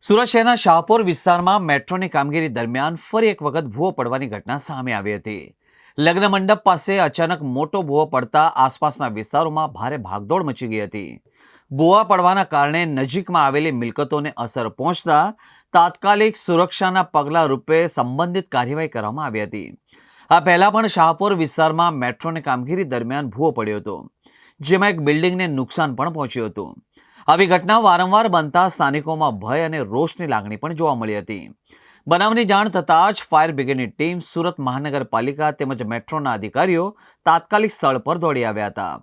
સુરત શહેરના શાહપુર વિસ્તારમાં મેટ્રોની કામગીરી દરમિયાન ફરી એક વખત ભૂવો પડવાની ઘટના સામે આવી હતી। લગ્ન મંડપ પાસે અચાનક મોટો ભૂવો પડતા આસપાસના વિસ્તારોમાં ભારે ભાગદોડ મચી ગઈ હતી। ભૂવા પડવાના કારણે નજીકમાં આવેલી મિલકતોને અસર પહોંચતા તાત્કાલિક સુરક્ષાના પગલાં રૂપે સંબંધિત કાર્યવાહી કરવામાં આવી હતી। આ પહેલા પણ શાહપુર વિસ્તારમાં મેટ્રોની કામગીરી દરમિયાન ભૂવો પડ્યો હતો, જેમાં એક બિલ્ડિંગને નુકસાન પણ પહોંચ્યું હતું। આવી ઘટના વારંવાર બનતા સ્થાનિકોમાં ભય અને રોષની લાગણી પણ જોવા મળી હતી। બનાવની જાણ થતાં જ ફાયર બ્રિગેડની ટીમ, સુરત મહાનગરપાલિકા તેમજ મેટ્રોના અધિકારીઓ તાત્કાલિક સ્થળ પર દોડી આવ્યા હતા।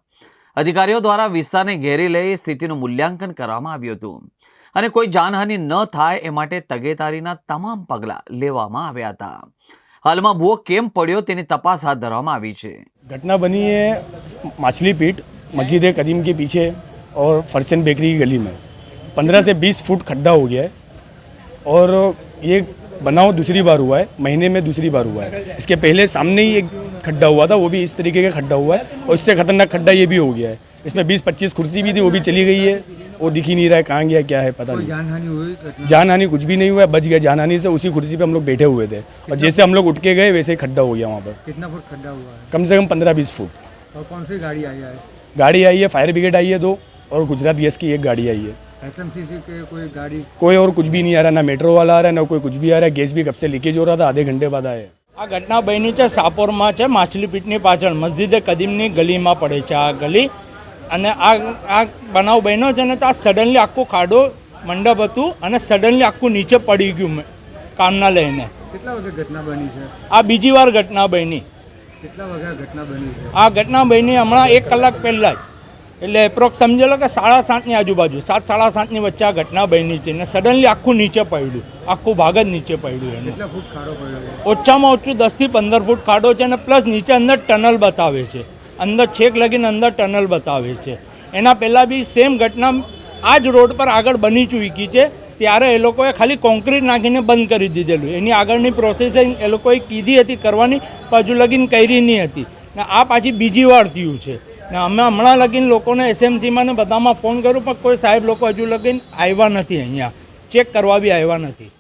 અધિકારીઓ દ્વારા વિસ્તારને ઘેરી લઈ સ્થિતિનું મૂલ્યાંકન કરવામાં આવ્યું હતું અને કોઈ જાનહાનિ ન થાય એ માટે તકેદારીના તમામ પગલાં લેવામાં આવ્યા હતા। હાલમાં ભૂવો કેમ પડ્યો તેની તપાસ હાથ ધરવામાં આવી છે। घटना बनी है माछली पीट मस्जिद कदीम के पीछे और फरसन बेकरी की गली में 15 से 20 फुट खड्डा हो गया है और ये बनाव दूसरी बार हुआ है, महीने में दूसरी बार हुआ है। इसके पहले सामने ही एक खड्डा हुआ था, वो भी इस तरीके का खड्डा हुआ है और इससे खतरनाक खड्डा ये भी हो गया है। इसमें 20-25 कुर्सी भी थी, वो भी चली गई है, वो दिख ही नहीं रहा है कहाँ गया क्या है पता नहीं। जानहानि हुई? जानहानि कुछ भी नहीं हुआ है, बच गया जानहानि से। उसी कुर्सी पे हम लोग बैठे हुए थे और जैसे हम लोग उठ के गए वैसे ही खड्डा हो गया वहाँ पर। कितना फुट खड्डा हुआ है? कम से कम 15-20 फुट। और कौन सी गाड़ी आई है? गाड़ी आई है, फायर ब्रिगेड आई है 2 और गुजरात गैस की एक गाड़ी आई है। एसएमसीसी के कोई गाड़ी? कोई और कुछ भी नहीं आ रहा, ना मेट्रो वाला आ रहा है, ना कोई कुछ भी आ रहा है। गैस भी कब से लीकेज हो रहा था, आधे घंटे बाद आए। આ ઘટના બની છે શાહપુરમાં છે, માછલીપીટની પાછળ મસ્જિદે કદીમની ગલીમાં પડે છે આ ગલી। અને આ બનાવ બન્યો છે ને તો આ સડનલી આખું ખાડો મંડપ હતું અને સડનલી આખું નીચે પડી ગયું કામના લઈને। કેટલા વાગે ઘટના બની છે? આ બીજી વાર ઘટના બની। કેટલા વાગે ઘટના બની છે? આ ઘટના બની હમણાં 1 કલાક પહેલાં જ, એટલે એપ્રોક્સ સમજી લો કે 7:30ની આજુબાજુ, 7-7:30ની વચ્ચે આ ઘટના બની છે ને સડનલી આખું નીચે પડ્યું, આખું ભાગ જ નીચે પડ્યું એનું। કેટલા ફૂટ ખાડો પડ્યો છે? ઓછામાં ઓછું 10 થી 15 ફૂટ ખાડો છે અને પ્લસ નીચે અંદર ટનલ બતાવે છે, અંદર છેક લગીને અંદર ટનલ બતાવે છે। એના પહેલાં બી સેમ ઘટના આ જ રોડ પર આગળ બની ચૂકી છે, ત્યારે એ લોકોએ ખાલી કોન્ક્રીટ નાખીને બંધ કરી દીધેલું। એની આગળની પ્રોસેસિંગ એ લોકોએ કીધી હતી કરવાની, પણ હજુ લગીન કરી નહીં હતી ને આ પાછી બીજી વાર થયું છે ને અમે હમણાં લગીન લોકોને એસએમસીમાં ને બધામાં ફોન કર્યો પણ કોઈ સાહેબ લોકો હજુ લગીન આવ્યા નથી, અહીંયા ચેક કરવા બી આવ્યા નથી।